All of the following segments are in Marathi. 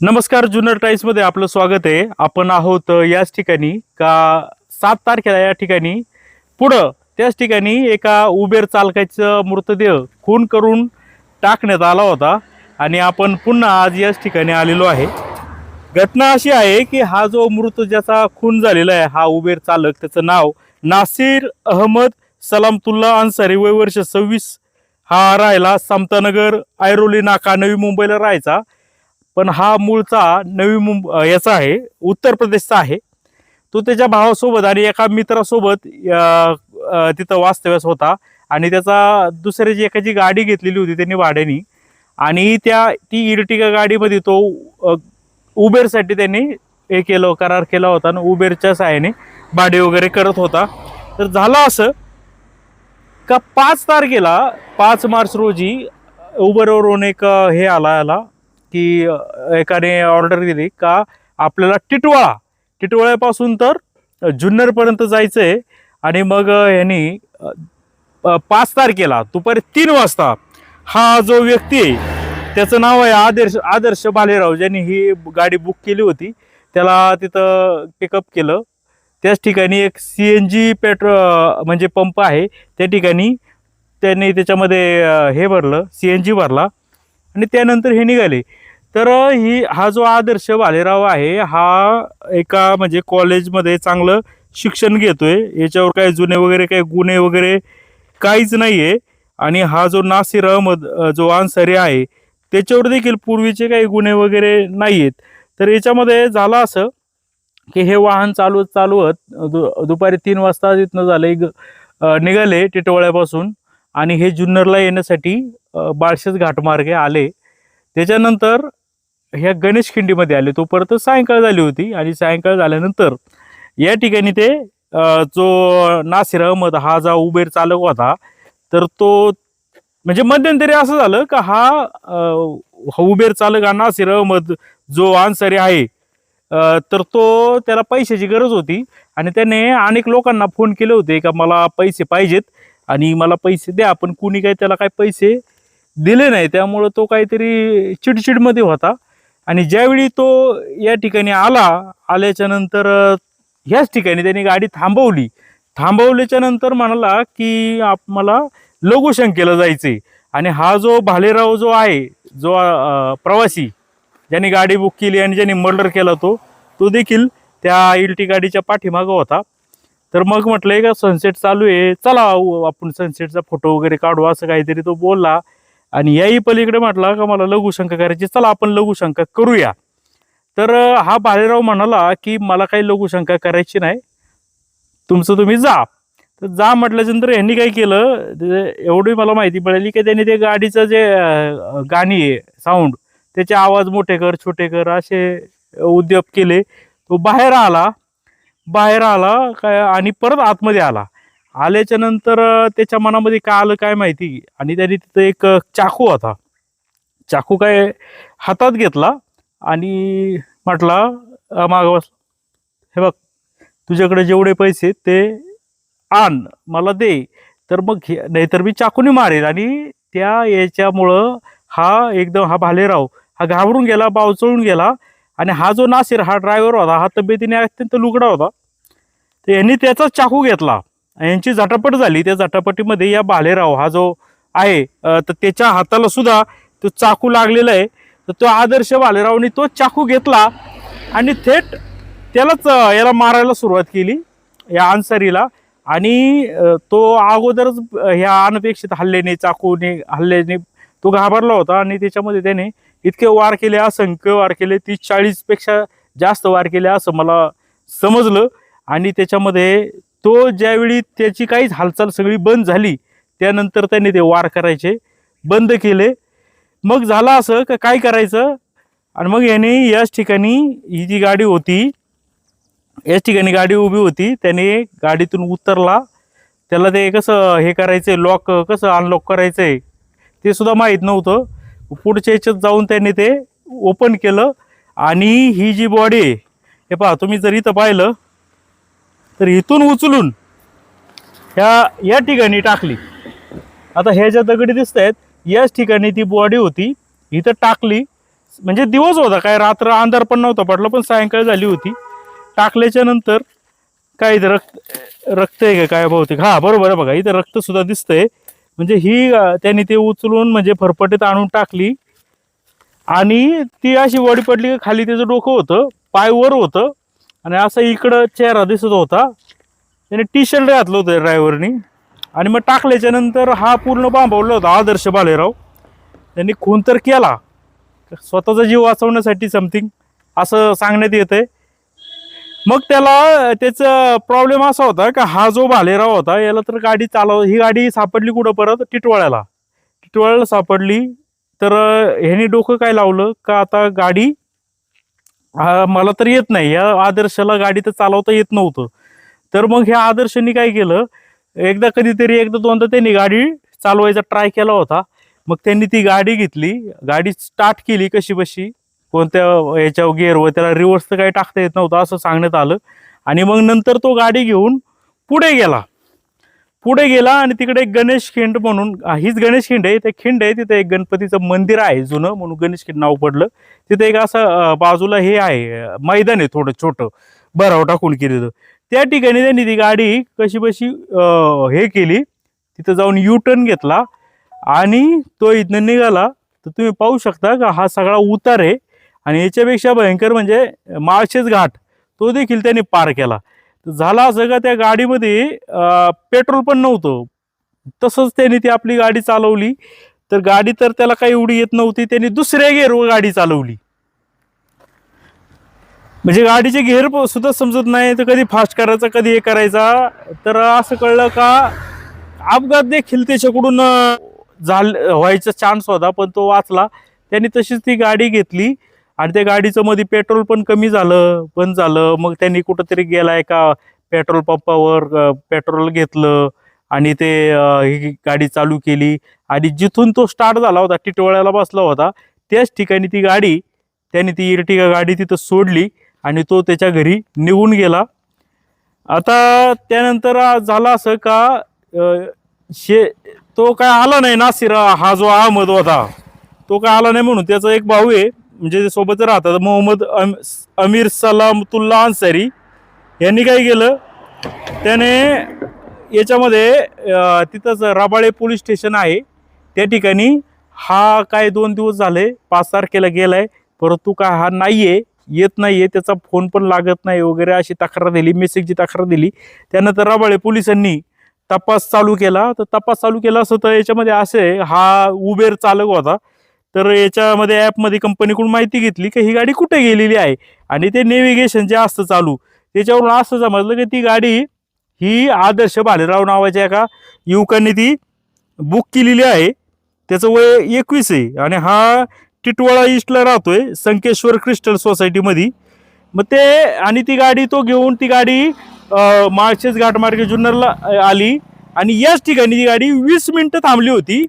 नमस्कार, जुन्नर टाइम्स मध्ये आपलं स्वागत आहे. आपण आहोत याच ठिकाणी का 7 तारखेला या ठिकाणी पुढं त्याच ठिकाणी एका उबेर चालकाचा मृतदेह खून करून टाकण्यात आला होता आणि आपण पुन्हा आज याच ठिकाणी आलेलो आहे. घटना अशी आहे की हा जो मृत ज्याचा खून झालेला आहे हा उबेर चालक, त्याचं नाव नासिर अहमद सलामतुल्ला अन्सारी, वय वर्ष 26. हा राहिला समतानगर, ऐरोली नाका, नवी मुंबईला राहायचा. पण हा मूळचा याचा आहे, उत्तर प्रदेशचा आहे. तो त्याच्या भावासोबत आणि एका मित्रासोबत तिथं वास्तव्यास होता आणि त्याचा दुसऱ्याची एकाची गाडी घेतलेली होती त्यांनी भाड्यानी आणि ती इर्टिगा गाडीमध्ये तो उबेरसाठी त्यांनी करार केला होता आणि उबेरच्या सहाय्याने भाडे वगैरे करत होता. तर झालं असं का 5 तारखेला 5 मार्च रोजी उबरवरून एक हे आला की एकाने ऑर्डर दिली का आपल्याला टिटवाळ्यापासून तर जुन्नरपर्यंत जायचं आहे. आणि मग यांनी 5 तारखेला दुपारी 3 वाजता हा जो व्यक्ती आहे त्याचं नाव आहे आदर्श भालेराव, ज्यांनी ही गाडी बुक केली होती, त्याला तिथं पिकअप केलं. त्याच ठिकाणी एक CNG पेट्रोल म्हणजे पंप आहे, त्या ठिकाणी त्यांनी त्याच्यामध्ये हे भरलं, CNG भरला आणि त्यानंतर हे निघाले. तर हा जो आदर्श भालेराव आहे हा एका म्हणजे कॉलेजमध्ये चांगलं शिक्षण घेतोय. याच्यावर काही जुने वगैरे काही गुन्हे वगैरे काहीच नाहीये. आणि हा जो नासिर अहमद जो अन्सारी आहे त्याच्यावर देखील पूर्वीचे काही गुन्हे वगैरे नाहीयेत. तर याच्यामध्ये झालं असं की हे वाहन चालवत दुपारी 3 वाजता तिथनं झाले निघाले टिटवाळ्यापासून आणि हे जुन्नरला येण्यासाठी बाळशेज घाटमार्गे आले. त्याच्यानंतर ह्या गणेश खिंडीमध्ये आले. तो परत सायंकाळ झाली होती आणि सायंकाळ झाल्यानंतर या ठिकाणी ते जो नासिर अहमद हा जो उबेर चालक होता, तर तो म्हणजे मध्यंतरी असं झालं का हा उबेर चालक हा नासिर अहमद जो अन्सारी आहे, तर त्याला पैशाची गरज होती आणि त्याने अनेक लोकांना फोन केले होते का मला पैसे पाहिजेत आणि मला पैसे द्या. पण कुणी काही त्याला काही पैसे दिले नाही. त्यामुळं तो काहीतरी चिडचिडमध्ये होता आणि ज्यावेळी तो या ठिकाणी आल्याच्या नंतर ह्याच ठिकाणी त्यांनी गाडी थांबवल्याच्या नंतर म्हणाला की मला लघुशंकेला जायचे. आणि हा जो भालेराव जो आहे, जो प्रवासी ज्यांनी गाडी बुक केली आणि ज्यांनी मर्डर केला तो देखील त्या इल्टी गाडीच्या पाठीमागं होता. तर मग म्हटलंय का सनसेट चालू आहे, चला आपण सनसेटचा फोटो वगैरे काढू, असं काहीतरी तो बोलला. आणि याही पलीकडे म्हटला का मला लघुशंका करायची, चला आपण लघुशंका करूया. तर हा भालेराव म्हणाला की मला काही लघुशंका करायची नाही, तुमचं तुम्ही जा. तर जा म्हटल्यानंतर यांनी काय केलं, एवढी मला माहिती मिळाली की त्यांनी ते गाडीचं जे गाणी आहे साऊंड, त्याचे आवाज मोठे कर छोटे कर असे उद्योग केले. तो बाहेर आला काय आणि परत आतमध्ये आल्याच्या नंतर त्याच्या मनामध्ये काय आलं काय माहिती, आणि त्यांनी तिथं एक चाकू काय हातात घेतला आणि म्हटला मागं बस, हे बघ तुझ्याकडे जेवढे पैसे ते आण मला दे, तर मग नाहीतर मी चाकूने मारेल. आणि त्या याच्यामुळं हा भालेराव हा घाबरून गेला, बावचळून गेला. आणि हा जो नासिर हा ड्रायव्हर होता, हा तब्येतीने अत्यंत लुगडा होता. तर यांनी त्याचा चाकू घेतला, यांची झटापट झाली. त्या झटापटीमध्ये या भालेराव हा जो आहे तर त्याच्या हाताला सुद्धा तो चाकू लागलेला आहे. तर तो आदर्श भालेरावने तो चाकू घेतला आणि थेट याला मारायला सुरुवात केली, या अन्सारीला. आणि तो अगोदरच ह्या अनपेक्षित हल्ल्याने तो घाबरला होता आणि त्याच्यामध्ये त्याने इतके वार केले, असंख्य वार केले, 30-40 पेक्षा जास्त वार केले असं मला समजलं. आणि त्याच्यामध्ये तो ज्यावेळी त्याची काहीच हालचाल सगळी बंद झाली, त्यानंतर त्याने ते वार करायचे बंद केले. मग झालं असं का काय करायचं, आणि मग याने याच ठिकाणी ही जी गाडी होती, याच ठिकाणी गाडी उभी होती, त्याने गाडीतून उतरला. त्याला ते कसं हे करायचंय, लॉक कसं अनलॉक करायचंय ते सुद्धा माहीत नव्हतं. पुढच्या याच्यात जाऊन त्याने ते ओपन केलं आणि ही जी बॉडी आहे, हे पहा तुम्ही जर इथं पाहिलं तर इथून उचलून या ठिकाणी टाकली. आता ह्या ज्या दगडी दिसत आहेत याच ठिकाणी ती बॉडी होती, इथं टाकली. म्हणजे दिवस होता, काय रात्र अंधार पण नव्हता पडला, पण सायंकाळ झाली होती. टाकल्याच्या नंतर काय इथं रक्त आहे का काय बहुतेक, हा बरोबर आहे बघा, इथं रक्त सुद्धा दिसतंय. म्हणजे ही त्यांनी ते उचलून म्हणजे फरफटीत आणून टाकली आणि ती अशी वडी पडली, खाली त्याचं डोकं होतं, पाय वर होतं आणि असं इकडं चेहरा दिसत होता. त्याने टी शर्ट घातलं होतं ड्रायव्हरनी. आणि मग टाकल्याच्या नंतर हा पूर्ण बांबवला होता आदर्श भालेराव. त्यांनी खून तर केला स्वतःचा जीव वाचवण्यासाठी समथिंग, असं सांगण्यात येतंय. मग त्याला त्याचा प्रॉब्लेम असा होता का हा जो भालेराव होता याला तर गाडी ही गाडी सापडली कुठं, परत टिटवाळ्याला. टिटवाळ्याला सापडली तर ह्यानी डोकं काय लावलं का आता गाडी मला तर येत नाही, या आदर्शाला गाडी तर चालवता येत नव्हतं. तर मग ह्या आदर्शांनी काय केलं, एकदा कधीतरी एकदा दोनदा त्यांनी गाडी चालवायचा ट्राय केला होता. मग त्यांनी ती गाडी घेतली, गाडी स्टार्ट केली कशी बशी, कोणत्या ह्याच्यावर गिअरवर, त्याला रिव्हर्स तर काही टाकता येत नव्हतं असं सांगण्यात आलं. आणि मग नंतर तो गाडी घेऊन पुढे गेला. आणि तिकडे एक गणेश खिंड म्हणून, हीच गणेश खिंड आहे, ते खिंड आहे तिथे एक गणपतीचं मंदिर आहे जुनं, म्हणून गणेश खिंड नाव पडलं. तिथे एक असं बाजूला हे आहे, मैदान आहे थोडं छोटं, भराव टाकून केलेलं. त्या ठिकाणी त्यांनी ती गाडी कशी बशी हे केली, तिथं जाऊन यू टर्न घेतला आणि तो इथनं निघाला. तर तुम्ही पाहू शकता का हा सगळा उतार आहे आणि याच्यापेक्षा भयंकर म्हणजे माळशेज घाट, तो देखील त्यांनी पार केला. झाला असं का त्या गाडीमध्ये पेट्रोल पण नव्हतं. तसंच त्यांनी ती आपली गाडी चालवली. तर गाडी तर त्याला काही एवढी येत नव्हती, त्यांनी दुसऱ्या गिअरवर गाडी चालवली. म्हणजे गाडीचे गिअर सुद्धा समजत नाही, तर कधी फास्ट करायचा कधी हे करायचा. तर असं कळलं का अपघात देखील त्याच्याकडून व्हायचा चान्स होता, पण तो वाचला. त्यांनी तशीच ती गाडी घेतली आणि त्या गाडीचं मध्ये पेट्रोल पण कमी झालं, बंद झालं. मग त्यांनी कुठंतरी गेलाय का पेट्रोल पंपावर पेट्रोल घेतलं आणि ते ही गाडी चालू केली. आणि जिथून तो स्टार्ट झाला होता, टिटवाळ्याला बसला होता, त्याच ठिकाणी ती गाडी, त्यांनी ती इर्टिगा गाडी तिथं सोडली आणि तो त्याच्या घरी निघून गेला. आता त्यानंतर झालं असं का तो काय आला नाही, नासिर हा जो अहमद होता तो काय आला नाही, म्हणून त्याचा एक भाऊ आहे म्हणजे सोबत राहतात, मोहम्मद अमीर सलामतुल्ला अन्सारी, यांनी काय केलं, त्याने याच्यामध्ये तिथंच रबाळे पोलीस स्टेशन आहे त्या ठिकाणी हा काय 2 दिवस झाले 5 तारखेला गेलाय, परंतु काय हा नाहीये, येत नाहीये, त्याचा फोन पण लागत नाही वगैरे अशी तक्रार दिली, मेसेजची तक्रार दिली. त्यानंतर रबाळे पोलिसांनी तपास चालू केला. तर तपास चालू केला असं तर याच्यामध्ये असे, हा उबेर चालक होता. तर याच्यामध्ये ॲपमध्ये कंपनीकडून माहिती घेतली की ही गाडी कुठे गेलेली आहे आणि ते नेव्हिगेशन जे असतं चालू, त्याच्यावरून असं समजलं की ती गाडी ही आदर्श भालेराव नावाच्या एका युवकांनी ती बुक केलेली आहे. त्याचं वय 21 आहे आणि हा टिटवाळा ईस्टला राहतोय, संकेश्वर क्रिस्टल सोसायटीमध्ये. मग ते आणि ती गाडी तो घेऊन ती गाडी माळशेज घाटमार्गे जुन्नरला आली आणि याच ठिकाणी ती गाडी 20 मिनिटं थांबली होती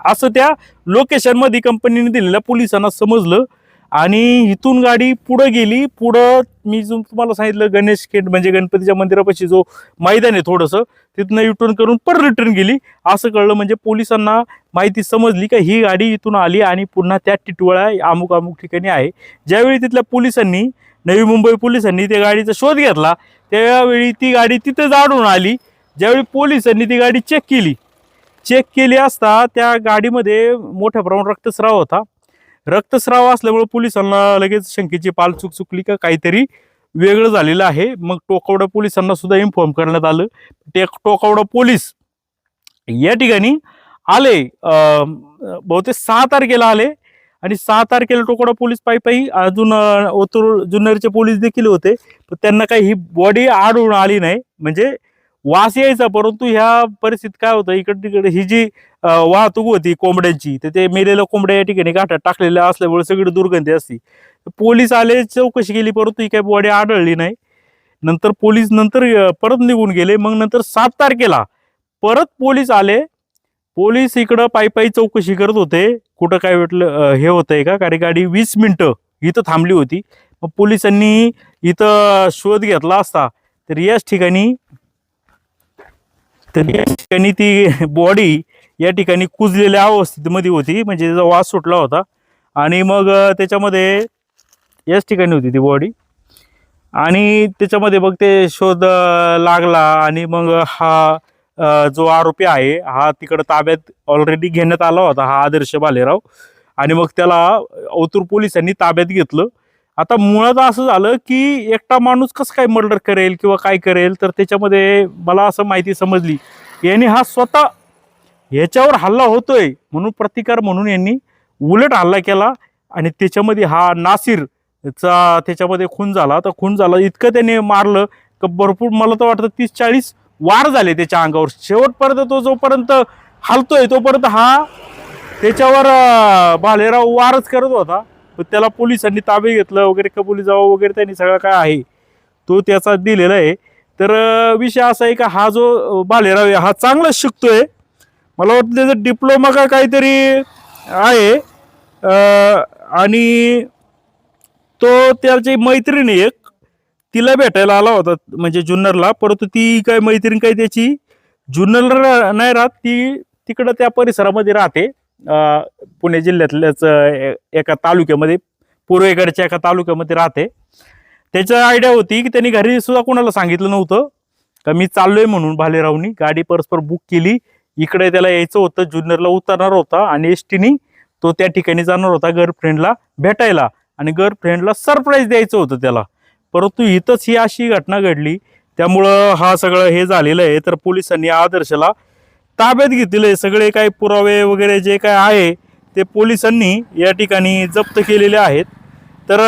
असं त्या लोकेशनमध्ये कंपनीने दिलेल्या पोलिसांना समजलं. आणि इथून गाडी पुढं गेली. पुढं मी जो तुम्हाला सांगितलं गणेश खेड म्हणजे गणपतीच्या मंदिरापाशी जो मैदान आहे थोडंसं, तिथनं युटर्न करून परत रिटर्न गेली असं कळलं. म्हणजे पोलिसांना माहिती समजली का ही गाडी इथून आली आणि पुन्हा त्या टिटवाळा अमुक अमुक ठिकाणी आहे. ज्यावेळी तिथल्या पोलिसांनी, नवी मुंबई पोलिसांनी त्या गाडीचा शोध घेतला त्यावेळी ती गाडी तिथेच आढळून आली. ज्यावेळी पोलिसांनी ती गाडी चेक केली असता त्या गाडीमध्ये मोठ्या प्रमाणात रक्तस्राव होता. रक्तस्राव असल्यामुळे पोलिसांना लगेच शंकेची पाल चुकली का काहीतरी वेगळं झालेलं आहे. मग टोकवडा पोलिसांना सुद्धा इन्फॉर्म करण्यात आलं. ते टोकवडा पोलीस या ठिकाणी आले, बहुतेक 6 तारखेला आले आणि 6 तारखेला टोकवडा पोलीस पायी अजून ओतूर जुन्नरचे पोलीस देखील होते, पण त्यांना काही ही बॉडी आढळून आली नाही. म्हणजे वास यायचा, परंतु ह्या परिस्थितीत काय होतं, इकडे तिकडे ही जी वाहतूक होती कोंबड्यांची, तर ते मेलेल्या कोंबड्या या ठिकाणी घाटात टाकलेल्या असल्यामुळे सगळी दुर्गंधी असती. पोलीस आले, चौकशी केली, परंतु ही काही बॉडी आढळली नाही. नंतर पोलीस परत निघून गेले. मग नंतर 7 तारखेला परत पोलीस आले. पोलीस इकडं पायी चौकशी करत होते, कुठं काय भेटलं हे होतंय का, कारण गाडी 20 मिनिटं इथं थांबली होती. मग पोलिसांनी इथं शोध घेतला असता तर याच ठिकाणी ती बॉडी या ठिकाणी कुजलेल्या अवस्थेमध्ये होती, म्हणजे त्याचा वास सुटला होता. आणि मग त्याच्यामध्ये याच ठिकाणी होती ती बॉडी आणि त्याच्यामध्ये मग ते शोध लागला आणि मग हा जो आरोपी आहे हा तिकडं ताब्यात ऑलरेडी घेण्यात आला होता, हा आदर्श भालेराव. आणि मग त्याला ओतूर पोलिसांनी ताब्यात घेतलं. आता मुळात असं झालं की एकटा माणूस कसं काय मर्डर करेल किंवा काय करेल, तर त्याच्यामध्ये मला असं माहिती समजली यांनी हा स्वतः ह्याच्यावर हल्ला होतोय म्हणून प्रतिकार म्हणून यांनी उलट हल्ला केला आणि त्याच्यामध्ये हा नासिर चा त्याच्यामध्ये खून झाला. तर खून झाला इतकं त्याने मारलं की भरपूर, मला तर वाटतं 30-40 वार झाले त्याच्या अंगावर. शेवटपर्यंत तो जोपर्यंत हालतोय तोपर्यंत हा त्याच्यावर भालेराव वारच करत होता. त्याला पोलिसांनी ताबे घेतलं वगैरे, कबुली जावा वगैरे त्यांनी सगळं काय आहे तो त्याचा दिलेला आहे. तर विषय असा आहे का हा जो भालेराव आहे हा चांगलाच शिकतोय. मला वाटतं त्याचं डिप्लोमा का काहीतरी आहे. आणि तो त्याची मैत्रीण एक तिला भेटायला आला होता म्हणजे जुन्नरला, परंतु ती काय मैत्रीण काही त्याची जुन्नरला नाही राहत, ती तिकडं त्या परिसरामध्ये राहते. पुणे जिल्ह्यातल्याच एका तालुक्यामध्ये, पूर्वेकडच्या एका तालुक्यामध्ये राहते. त्याच्या आयडिया होती की त्यांनी घरी सुद्धा कोणाला सांगितलं नव्हतं का मी चाललोय म्हणून. भालेरावनी गाडी परस्पर बुक केली, इकडे त्याला यायचं होतं, जुन्नरला उतरणार होता आणि एसटीनी तो त्या ठिकाणी जाणार होता गर्लफ्रेंडला भेटायला आणि गर्लफ्रेंडला सरप्राईज द्यायचं होतं त्याला. परंतु इथंच ही अशी घटना घडली, त्यामुळं हा सगळं हे झालेलं आहे. तर पोलिसांनी आदर्शला ताब्यात घेतलेलं आहे. सगळे काही पुरावे वगैरे जे काय आहे ते पोलिसांनी या ठिकाणी जप्त केलेले आहेत. तर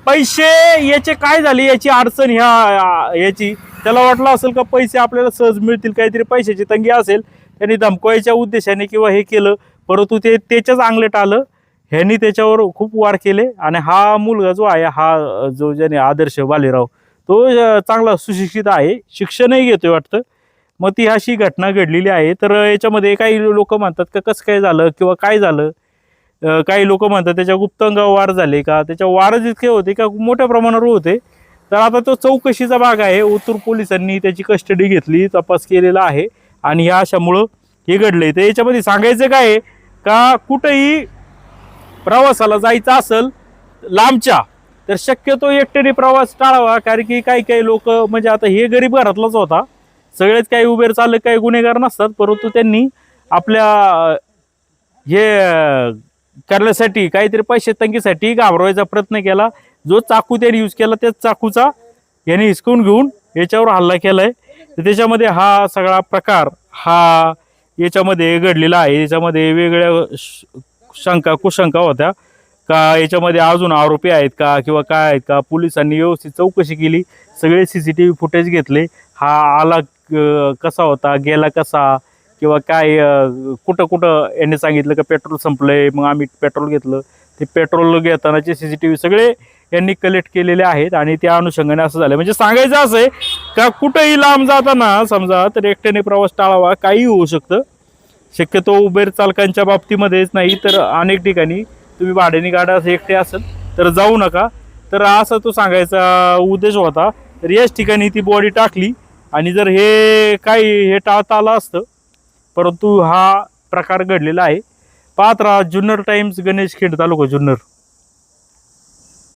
पैसे याचे काय झाले याची अडचण याची त्याला वाटलं असेल का पैसे आपल्याला सहज मिळतील, काहीतरी पैशाची तंगी असेल, त्यांनी धमकवायच्या उद्देशाने किंवा हे केलं, परंतु ते त्याच्याच अंगलट आलं. ह्यांनी त्याच्यावर खूप वार केले आणि हा मुलगा जो आहे हा जो ज्याने आदर्श भालेराव तो चांगला सुशिक्षित आहे, शिक्षणही घेतोय वाटतं. मग ती अशी घटना घडलेली आहे. तर याच्यामध्ये काही लोक म्हणतात का कसं काय झालं किंवा काय झालं, काही लोक म्हणतात त्याच्या गुप्तांगावर वार झाले का, त्याच्या वारच इतके होते का मोठ्या प्रमाणावर होते. तर आता तो चौकशीचा भाग आहे. ओतूर पोलिसांनी त्याची कस्टडी घेतली, तपास केलेला आहे आणि ह्या अशामुळं हे घडलंय. तर याच्यामध्ये सांगायचं काय आहे का कुठेही प्रवासाला जायचं असेल लांबच्या तर शक्यतो एकट्याने प्रवास टाळावा. कारण की काही काही लोक म्हणजे आता हे गरीब घरातलाच होता, सगळेच काही उबेर चालक काही गुन्हेगार नसतात, परंतु त्यांनी आपल्या हे करण्यासाठी काहीतरी पैसे तंगीसाठी घाबरवायचा प्रयत्न केला. जो चाकू त्याने यूज केला त्याच चाकूचा याने हिसकून घेऊन याच्यावर हल्ला केलाय. तर त्याच्यामध्ये हा सगळा प्रकार हा याच्यामध्ये घडलेला आहे. याच्यामध्ये वेगवेगळ्या कुशंका होत्या का याच्यामध्ये अजून आरोपी आहेत का किंवा काय आहेत का. पोलिसांनी व्यवस्थित चौकशी केली, सगळे CCTV फुटेज घेतले, हा आला कसा होता, गेला कसा किंवा काय, कुठं कुठं यांनी सांगितलं का पेट्रोल संपलंय, मग आम्ही पेट्रोल घेतलं, ते पेट्रोल घेतानाचे CCTV सगळे यांनी कलेक्ट केलेले आहेत. आणि त्या अनुषंगाने असं झालं. म्हणजे सांगायचं असं आहे का कुठंही लांब जाताना समजा तर एकट्याने प्रवास टाळावा, काही होऊ शकतं. शक्यतो उबेर चालकांच्या बाबतीमध्येच नाही तर अनेक ठिकाणी तुम्ही भाड्याने गाड्या एकटे असेल तर जाऊ नका. तर असा तो सांगायचा उद्देश होता. तर याच ठिकाणी ती बॉडी टाकली आणि जर हे काही टाळता आलं असतं, परंतु हा प्रकार घडलेला आहे. पाहत राहा जुन्नर टाइम्स, गणेश खिंड, तालुका जुन्नर.